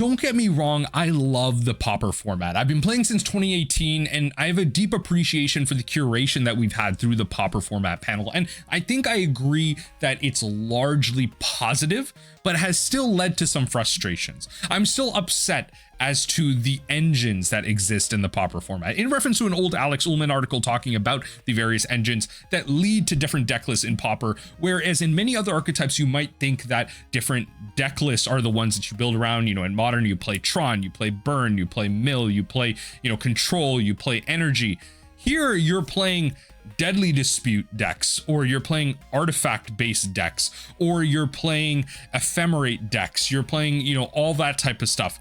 Don't get me wrong, I love the Pauper format. I've been playing since 2018 and I have a deep appreciation for the curation that we've had through the Pauper format panel. And I think I agree that it's largely positive, but has still led to some frustrations. I'm still upset as to the engines that exist in the Pauper format, in reference to an old Alex Ullman article talking about the various engines that lead to different deck lists in Pauper, whereas in many other archetypes you might think that different deck lists are the ones that you build around. You know, in Modern you play Tron, you play Burn, you play Mill, you play, you know, Control, you play Energy. Here you're playing Deadly Dispute decks, or you're playing artifact based decks, or you're playing ephemerate decks, you're playing, you know, all that type of stuff.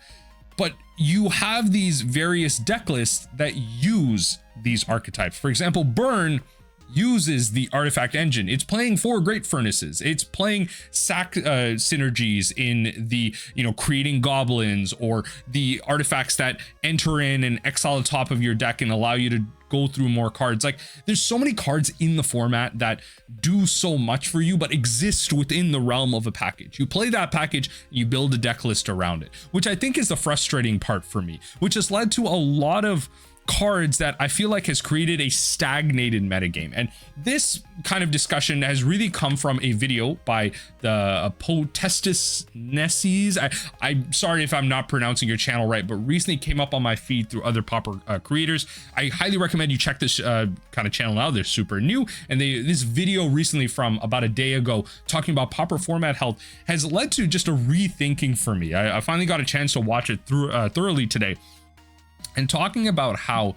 But you have these various deck lists that use these archetypes. For example, Burn uses the artifact engine. It's playing 4 Great Furnaces. It's playing sack synergies in the, you know, creating goblins, or the artifacts that enter in and exile the top of your deck and allow you to go through more cards. Like, there's so many cards in the format that do so much for you, but exist within the realm of a package. You play that package, you build a deck list around it, which I think is the frustrating part for me, which has led to a lot of cards that I feel like has created a stagnated metagame. And this kind of discussion has really come from a video by the Potestis Nesses. I'm sorry if I'm not pronouncing your channel right, but recently came up on my feed through other Pauper creators. I highly recommend you check this kind of channel out. They're super new, and this video recently from about a day ago talking about Pauper format health has led to just a rethinking for me. I finally got a chance to watch it through thoroughly today, and talking about how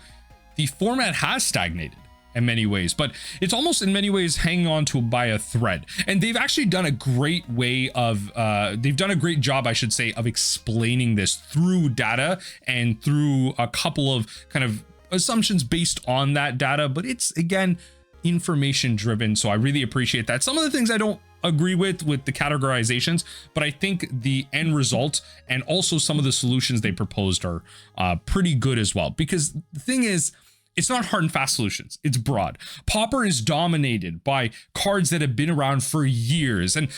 the format has stagnated in many ways, but it's almost in many ways hanging on to by a thread. And they've actually done a great way of, they've done a great job, I should say, of explaining this through data and through a couple of kind of assumptions based on that data. But it's, again, information driven. So I really appreciate that. Some of the things I don't agree with the categorizations, but I think the end result and also some of the solutions they proposed are pretty good as well. Because the thing is, it's not hard and fast solutions, it's broad. Pauper is dominated by cards that have been around for years, and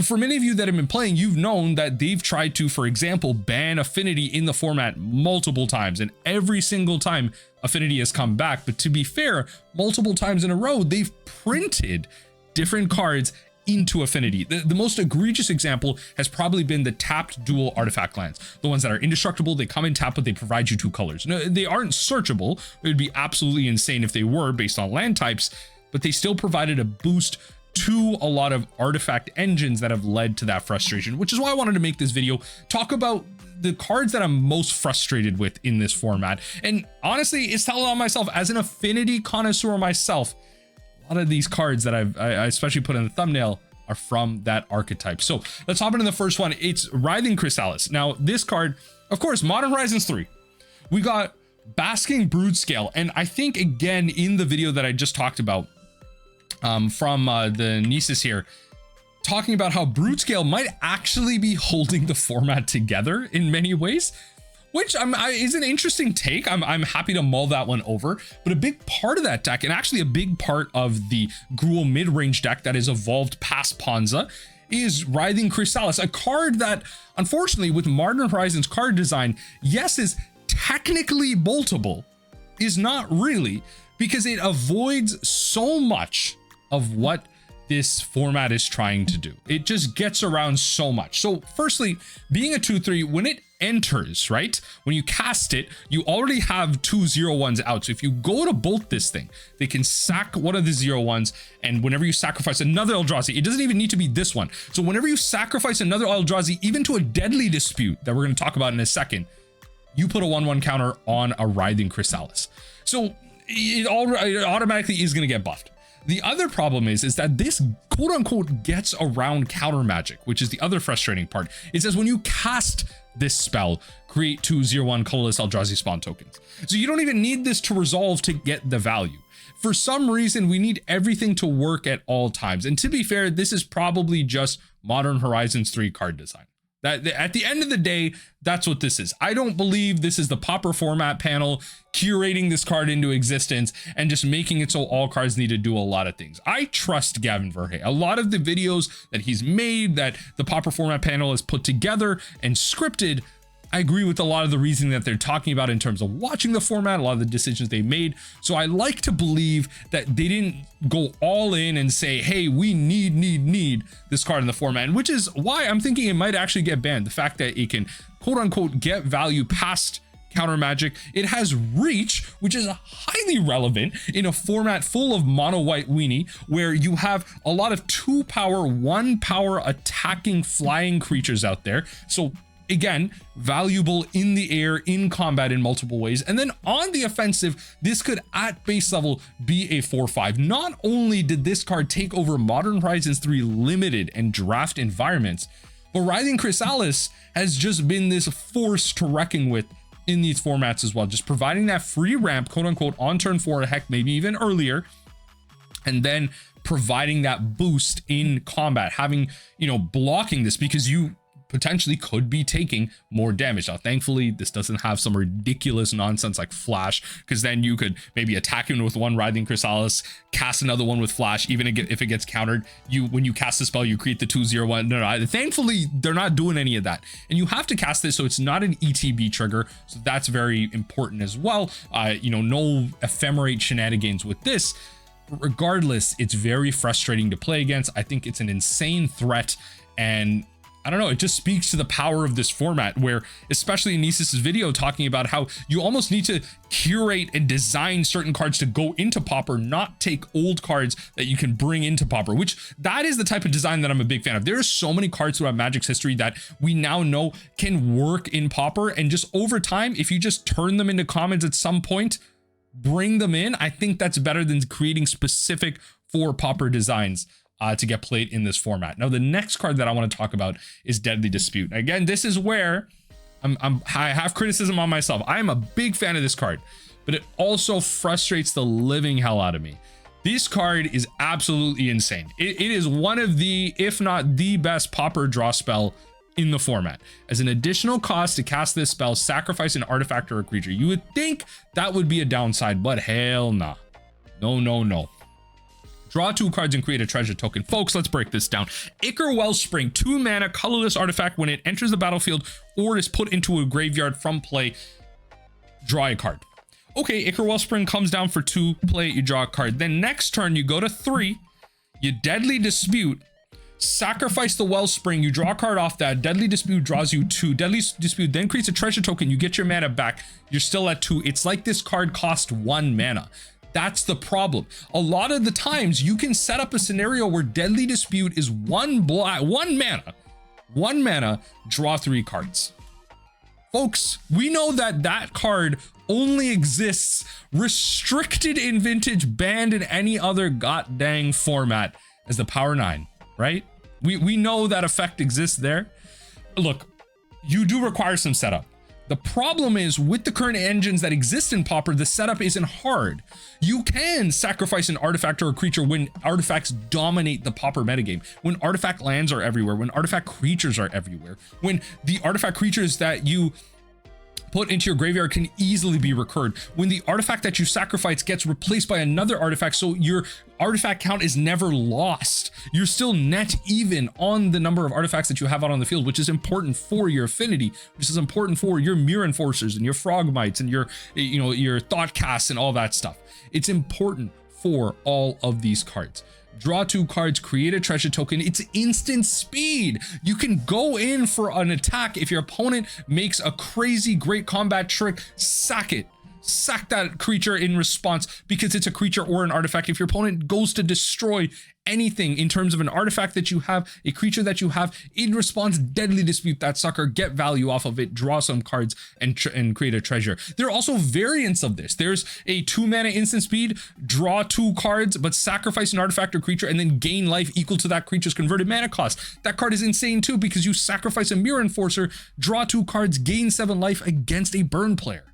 for many of you that have been playing, you've known that they've tried to, for example, ban Affinity in the format multiple times, and every single time Affinity has come back. But to be fair, multiple times in a row they've printed different cards into Affinity. The most egregious example has probably been the tapped dual artifact lands, the ones that are indestructible. They come in tap, but they provide you 2 colors. No, they aren't searchable. It would be absolutely insane if they were based on land types, but they still provided a boost to a lot of artifact engines that have led to that frustration, which is why I wanted to make this video, talk about the cards that I'm most frustrated with in this format. And honestly, it's telling on myself as an Affinity connoisseur myself. A lot of these cards that I especially put in the thumbnail are from that archetype. So let's hop into the first one. It's Writhing Chrysalis. Now, this card, of course, Modern Horizons 3. We got Basking Broodscale. And I think, again, in the video that I just talked about from the Nieces here, talking about how Broodscale might actually be holding the format together in many ways, which is an interesting take. I'm happy to mull that one over. But a big part of that deck, and actually a big part of the Gruul mid-range deck that has evolved past Ponza, is Writhing Chrysalis, a card that, unfortunately, with Modern Horizons card design, yes, is technically boltable, is not really, because it avoids so much of what this format is trying to do. It just gets around so much. So firstly, being a 2/3, when it enters, right, when you cast it, you already have 2 0/1s out. So if you go to bolt this thing, they can sack one of the 0/1s, and whenever you sacrifice another Eldrazi, it doesn't even need to be this one. So whenever you sacrifice another Eldrazi, even to a Deadly Dispute that we're going to talk about in a second, you put a 1/1 counter on a Writhing Chrysalis. So it automatically is going to get buffed. The other problem is that this quote unquote gets around counter magic, which is the other frustrating part. It says when you cast this spell, create 2 0/1 colorless Eldrazi spawn tokens. So you don't even need this to resolve to get the value. For some reason, we need everything to work at all times. And to be fair, this is probably just Modern Horizons 3 card design. That at the end of the day, that's what this is. I don't believe this is the Pauper format panel curating this card into existence and just making it so all cards need to do a lot of things. I trust Gavin Verhey. A lot of the videos that he's made, that the Pauper format panel has put together and scripted, I agree with a lot of the reasoning that they're talking about in terms of watching the format, a lot of the decisions they made. So I like to believe that they didn't go all in and say, hey, we need this card in the format, and which is why I'm thinking it might actually get banned. The fact that it can quote unquote get value past counter magic. It has reach, which is highly relevant in a format full of mono white weenie, where you have a lot of 2 power, 1 power attacking flying creatures out there. So again, valuable in the air, in combat in multiple ways. And then on the offensive, this could at base level be a 4/5. Not only did this card take over Modern Horizons 3 limited and draft environments, but Writhing Chrysalis has just been this force to reckon with in these formats as well, just providing that free ramp, quote unquote, on turn 4, heck, maybe even earlier, and then providing that boost in combat, having, you know, blocking this, because you potentially could be taking more damage. Now, thankfully, this doesn't have some ridiculous nonsense like flash, because then you could maybe attack him with 1 Writhing Chrysalis, cast another one with flash. Even if it gets countered, when you cast the spell, you create the 2/0/1. No, thankfully, they're not doing any of that. And you have to cast this, so it's not an ETB trigger. So that's very important as well. You know, no ephemerate shenanigans with this. Regardless, it's very frustrating to play against. I think it's an insane threat, and I don't know, it just speaks to the power of this format, where, especially in Nesis's video talking about how you almost need to curate and design certain cards to go into Pauper, not take old cards that you can bring into Pauper, which that is the type of design that I'm a big fan of. There are so many cards throughout Magic's history that we now know can work in Pauper, and just over time, if you just turn them into commons at some point, bring them in, I think that's better than creating specific for Pauper designs to get played in this format. Now, the next card that I want to talk about is Deadly Dispute. Again, this is where I have criticism on myself. I am a big fan of this card, but it also frustrates the living hell out of me. This card is absolutely insane. It is one of the, if not the best Pauper draw spell in the format. As an additional cost to cast this spell, sacrifice an artifact or a creature. You would think that would be a downside, but hell nah. No. Draw 2 cards and create a treasure token. Folks, let's break this down. Ichor Wellspring, 2 mana, colorless artifact. When it enters the battlefield or is put into a graveyard from play, draw a card. Okay, Ichor Wellspring comes down for 2, play it, you draw a card. Then next turn, you go to 3, you Deadly Dispute, sacrifice the Wellspring, you draw a card off that. Deadly Dispute draws you 2. Deadly Dispute then creates a treasure token, you get your mana back, you're still at 2. It's like this card cost 1 mana. That's the problem. A lot of the times you can set up a scenario where Deadly Dispute is 1 mana, draw 3 cards. Folks, we know that that card only exists restricted in Vintage, banned in any other goddamn format as the Power 9, right? We know that effect exists there. Look, you do require some setup. The problem is, with the current engines that exist in Pauper, the setup isn't hard. You can sacrifice an artifact or a creature when artifacts dominate the Pauper metagame, when artifact lands are everywhere, when artifact creatures are everywhere, when the artifact creatures that you put into your graveyard can easily be recurred, when the artifact that you sacrifice gets replaced by another artifact, so your artifact count is never lost. You're still net even on the number of artifacts that you have out on the field, which is important for your affinity, which is important for your Mirror Enforcers and your Frogmites and your, you know, your Thought Casts and all that stuff. It's important for all of these cards. Draw 2 cards, create a treasure token. It's instant speed. You can go in for an attack. If your opponent makes a crazy great combat trick, sack it. Sack that creature in response, because it's a creature or an artifact. If your opponent goes to destroy anything in terms of an artifact that you have, a creature that you have, in response, Deadly Dispute that sucker, get value off of it, draw some cards, and create a treasure. There are also variants of this. There's a 2 mana instant speed, draw 2 cards, but sacrifice an artifact or creature and then gain life equal to that creature's converted mana cost. That card is insane too, because you sacrifice a Mirror Enforcer, draw 2 cards, gain 7 life against a burn player.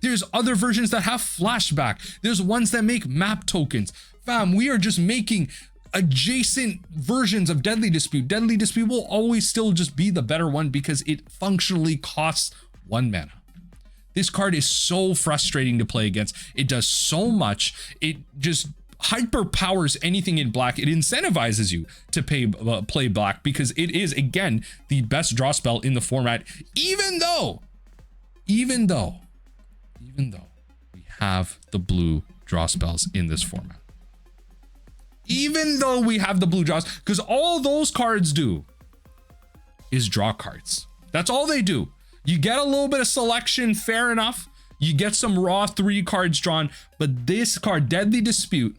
There's other versions that have flashback. There's ones that make map tokens. Fam, we are just making adjacent versions of Deadly Dispute. Deadly Dispute will always still just be the better one because it functionally costs 1 mana. This card is so frustrating to play against. It does so much. It just hyper powers anything in black. It incentivizes you to play black because it is, again, the best draw spell in the format, even though we have the blue draw spells in this format. Even though we have the blue draws, because all those cards do is draw cards. That's all they do. You get a little bit of selection, fair enough. You get some raw 3 cards drawn, but this card, Deadly Dispute,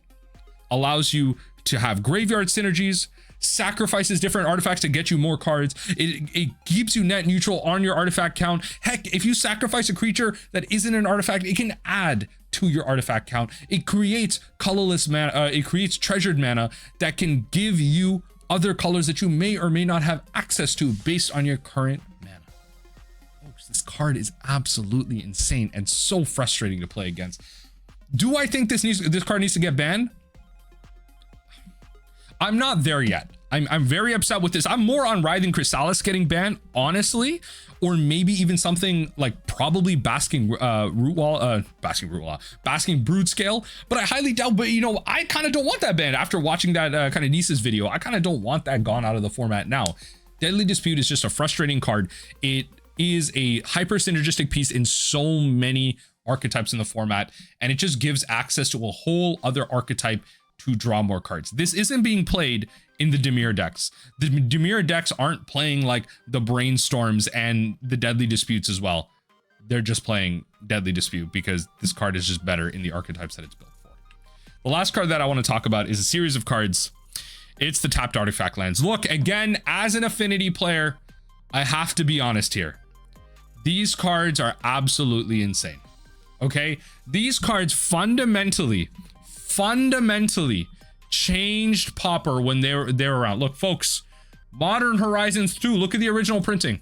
allows you to have graveyard synergies, sacrifices different artifacts to get you more cards. It keeps you net neutral on your artifact count. Heck, if you sacrifice a creature that isn't an artifact, it can add to your artifact count. It creates colorless mana, it creates treasured mana that can give you other colors that you may or may not have access to based on your current mana. Folks, this card is absolutely insane and so frustrating to play against. Do I think this card needs to get banned? I'm not there yet. I'm very upset with this. I'm more on Writhing Chrysalis getting banned, honestly, or maybe even something like probably Basking Brood Scale, but I highly doubt. But you know, I kind of don't want that banned after watching that kind of Nisa's video. I kind of don't want that gone out of the format now. Deadly Dispute is just a frustrating card. It is a hyper synergistic piece in so many archetypes in the format, and it just gives access to a whole other archetype to draw more cards. This isn't being played in the Dimir decks. The Dimir decks aren't playing like the Brainstorms and the Deadly Disputes as well. They're just playing Deadly Dispute because this card is just better in the archetypes that it's built for. The last card that I want to talk about is a series of cards. It's the tapped artifact lands. Look, again, as an Affinity player, I have to be honest here. These cards are absolutely insane. Okay? These cards fundamentally changed Pauper when they were around. Look, folks, Modern Horizons 2, look at the original printing.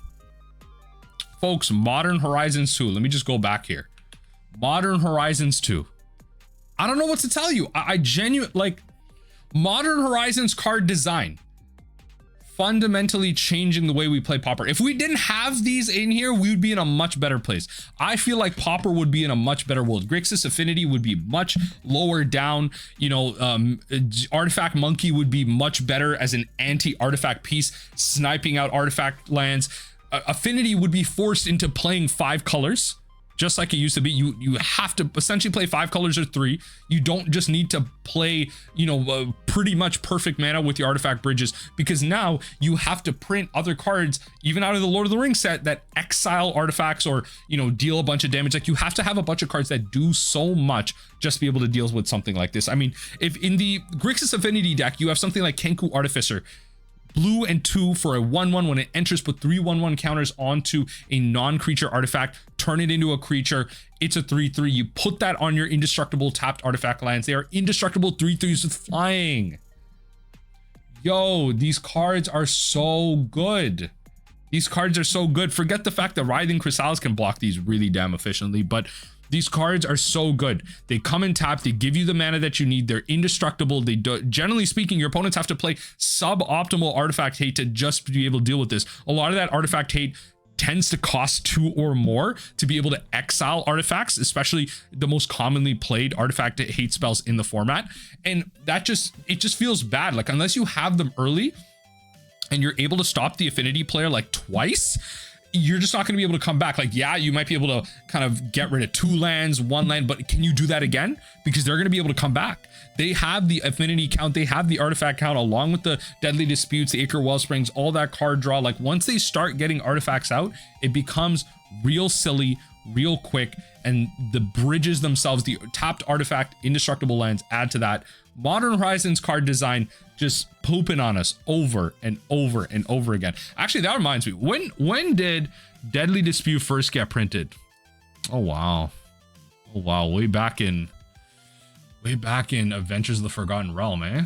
Folks, Modern Horizons 2. Let me just go back here. Modern Horizons 2. I don't know what to tell you. I genuinely, like, Modern Horizons card design fundamentally changing the way we play Pauper. If we didn't have these in here, we would be in a much better place. I feel like Pauper would be in a much better world. Grixis Affinity would be much lower down. You know, Artifact Monkey would be much better as an anti-artifact piece, sniping out artifact lands. Affinity would be forced into playing 5 colors, just like it used to be. You have to essentially play 5 colors or 3. You don't just need to play, you know, pretty much perfect mana with the artifact bridges, because now you have to print other cards, even out of the Lord of the Rings set, that exile artifacts or, you know, deal a bunch of damage. Like, you have to have a bunch of cards that do so much just to be able to deal with something like this. I mean, if in the Grixis Affinity deck, you have something like Kenku Artificer, blue and 2 for a 1/1. When it enters, put 3 1/1 counters onto a non-creature artifact, turn it into a creature. It's a 3/3. You put that on your indestructible tapped artifact lands. They are indestructible 3/3s with flying. Yo, these cards are so good. These cards are so good. Forget the fact that Writhing Chrysalis can block these really damn efficiently, but these cards are so good. They come in tap, they give you the mana that you need, they're indestructible. They do, generally speaking, your opponents have to play suboptimal artifact hate to just be able to deal with this. A lot of that artifact hate tends to cost 2 or more to be able to exile artifacts, especially the most commonly played artifact hate spells in the format. And that just feels bad. Like, unless you have them early and you're able to stop the Affinity player like twice, you're just not going to be able to come back. Like, yeah, you might be able to kind of get rid of 2 lands, 1 land, but can you do that again? Because they're going to be able to come back. They have the Affinity count, they have the artifact count, along with the Deadly Disputes, the Acre Wellsprings, all that card draw. Like, once they start getting artifacts out, it becomes real silly, real quick, and the bridges themselves, the tapped artifact indestructible lands, add to that. Modern Horizons card design just pooping on us over and over and over again. Actually, that reminds me, when did Deadly Dispute first get printed? Oh wow, way back in Adventures of the Forgotten Realm, eh?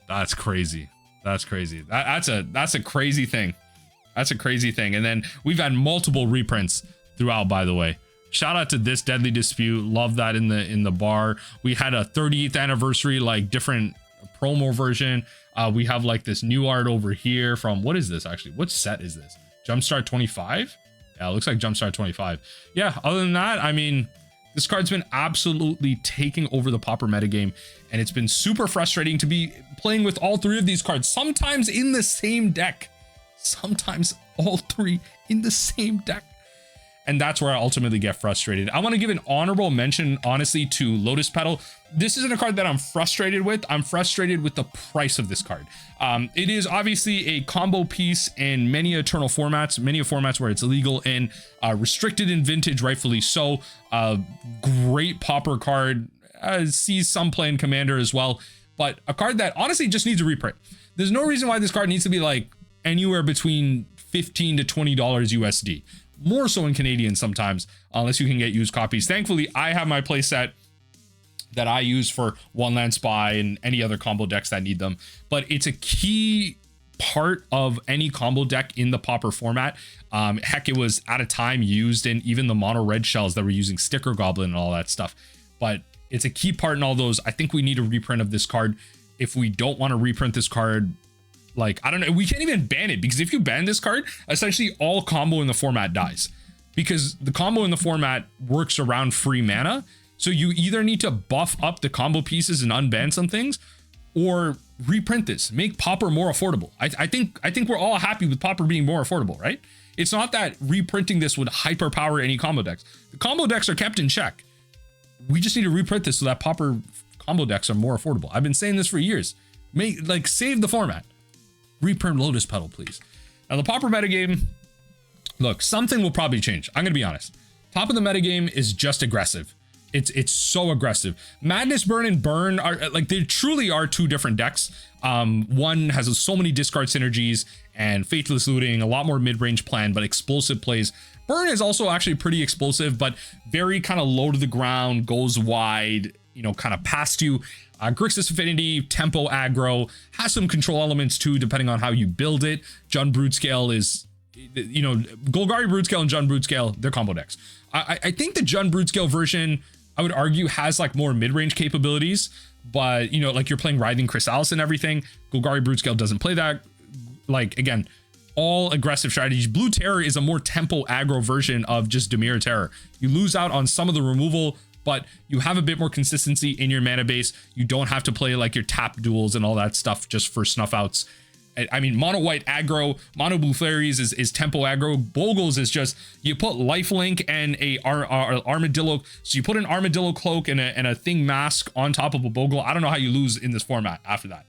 That's crazy. That's a crazy thing. That's a crazy thing. And then we've had multiple reprints throughout, by the way. Shout out to this Deadly Dispute. Love that in the bar. We had a 30th anniversary, like, different promo version. We have like this new art over here from, what is this actually? What set is this? Jumpstart 25? Yeah, it looks like Jumpstart 25. Yeah, other than that, I mean, This card's been absolutely taking over the Pauper metagame, and it's been super frustrating to be playing with all three of these cards, sometimes in the same deck. Sometimes all three in the same deck. And that's where I ultimately get frustrated. I want to give an honorable mention, honestly, to Lotus Petal. This isn't a card that I'm frustrated with. I'm frustrated with the price of this card. It is obviously a combo piece in many eternal formats, many formats where it's illegal and restricted in vintage, rightfully so. Great Pauper card, sees some play in Commander as well, but a card that honestly just needs a reprint. There's no reason why this card needs to be like anywhere between $15 to $20 USD. More so in Canadian sometimes, unless you can get used copies. Thankfully, I have my playset that I use for One Land Spy and any other combo decks that need them. But it's a key part of any combo deck in the Pauper format. Heck, it was at a time used in even the mono red shells that were using Sticker Goblin and all that stuff. But it's a key part in all those. I think we need a reprint of this card. If we don't want to reprint this card, like, I don't know, we can't even ban it, because if you ban this card, essentially all combo in the format dies, because the combo in the format works around free mana. So you either need to buff up the combo pieces and unban some things, or reprint this, make Pauper more affordable. I think we're all happy with Pauper being more affordable, right? It's not that reprinting this would hyperpower any combo decks. The combo decks are kept in check. We just need to reprint this so that Pauper combo decks are more affordable. I've been saying this for years. Save the format. Reprint Lotus Petal, please. Now, the Pauper metagame, look, something will probably change. I'm gonna be honest. Top of the metagame is just aggressive. It's so aggressive. Madness Burn and Burn are like, they truly are two different decks. One has so many discard synergies and Faithless Looting, a lot more mid-range plan, but explosive plays. Burn is also actually pretty explosive, but very kind of low to the ground, goes wide, you know, kind of past you. Grixis Affinity, tempo aggro, has some control elements too, depending on how you build it. Jund Brutescale is, you know, Golgari Brutescale and Jund Brutescale, they're combo decks. I think the Jund Brutescale version, I would argue, has like more mid-range capabilities, but you know, like you're playing Writhing Chrysalis and everything. Golgari Brutescale doesn't play that. Like, again, all aggressive strategies. Blue Terror is a more tempo aggro version of just Dimir Terror. You lose out on some of the removal, but you have a bit more consistency in your mana base. You don't have to play like your tap duels and all that stuff just for snuff outs. I mean, mono white aggro, mono blue fairies is tempo aggro. Bogles is just, you put lifelink and a armadillo. So you put an armadillo cloak and a thing mask on top of a bogle. I don't know how you lose in this format after that.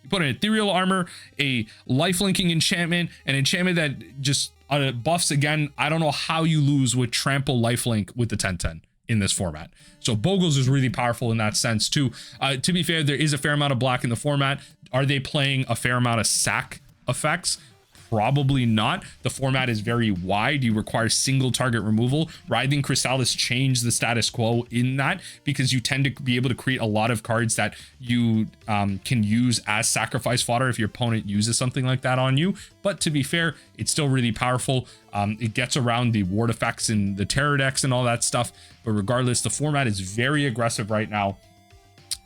You put an ethereal armor, a lifelinking enchantment, an enchantment that just buffs again. I don't know how you lose with trample lifelink with the 10/10 in this format. So Bogles is really powerful in that sense too. To be fair, there is a fair amount of black in the format. Are they playing a fair amount of sack effects? Probably not. The format is very wide. You require single target removal. Writhing Chrysalis changed the status quo in that, because you tend to be able to create a lot of cards that you can use as sacrifice fodder if your opponent uses something like that on you. But to be fair, it's still really powerful. It gets around the ward effects and the terror decks and all that stuff. But regardless, the format is very aggressive right now.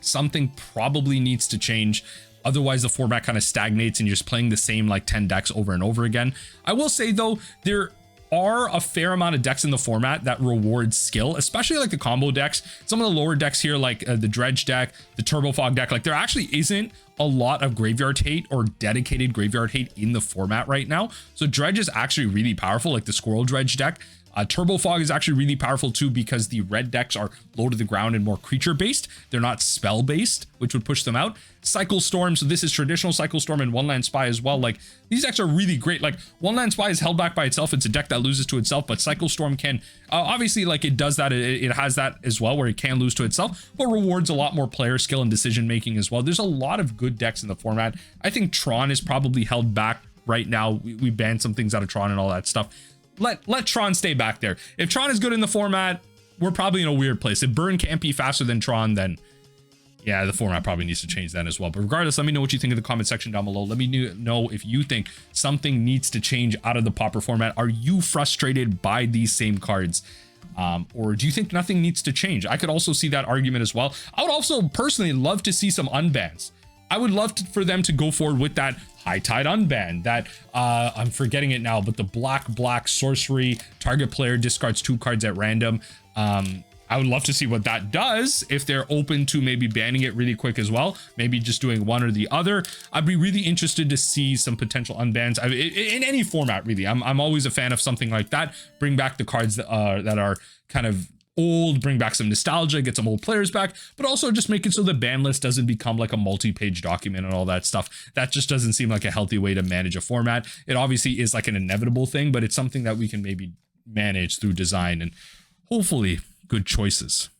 Something probably needs to change. Otherwise, the format kind of stagnates and you're just playing the same like 10 decks over and over again. I will say though, there are a fair amount of decks in the format that reward skill, especially like the combo decks. Some of the lower decks here, like the Dredge deck, the Turbo Fog deck, like there actually isn't a lot of graveyard hate or dedicated graveyard hate in the format right now. So Dredge is actually really powerful, like the Squirrel Dredge deck. Turbo Fog is actually really powerful too, because the red decks are low to the ground and more creature based. They're not spell based, which would push them out. Cycle Storm, so this is traditional Cycle Storm and One Land Spy as well. Like, these decks are really great. Like, One Land Spy is held back by itself. It's a deck that loses to itself, but Cycle Storm can obviously, like, it does that. It has that as well, where it can lose to itself, but rewards a lot more player skill and decision making as well. There's a lot of good decks in the format. I think Tron is probably held back right now. We banned some things out of Tron and all that stuff. Let Tron stay back there. If Tron is good in the format, we're probably in a weird place. If Burn can't be faster than Tron, then yeah, the format probably needs to change that as well. But regardless, let me know what you think in the comment section down below. Let me know if you think something needs to change out of the Pauper format. Are you frustrated by these same cards? Or do you think nothing needs to change? I could also see that argument as well. I would also personally love to see some unbans. I would love for them to go forward with that High Tide unban, that I'm forgetting it now, but the black sorcery, target player discards 2 cards at random. I would love to see what that does if they're open to maybe banning it really quick as well, maybe just doing one or the other. I'd be really interested to see some potential unbans in any format, really. I'm always a fan of something like that. Bring back the cards that are kind of old, bring back some nostalgia, get some old players back, but also just make it so the ban list doesn't become like a multi-page document and all that stuff. That just doesn't seem like a healthy way to manage a format. It obviously is like an inevitable thing, but it's something that we can maybe manage through design and hopefully good choices.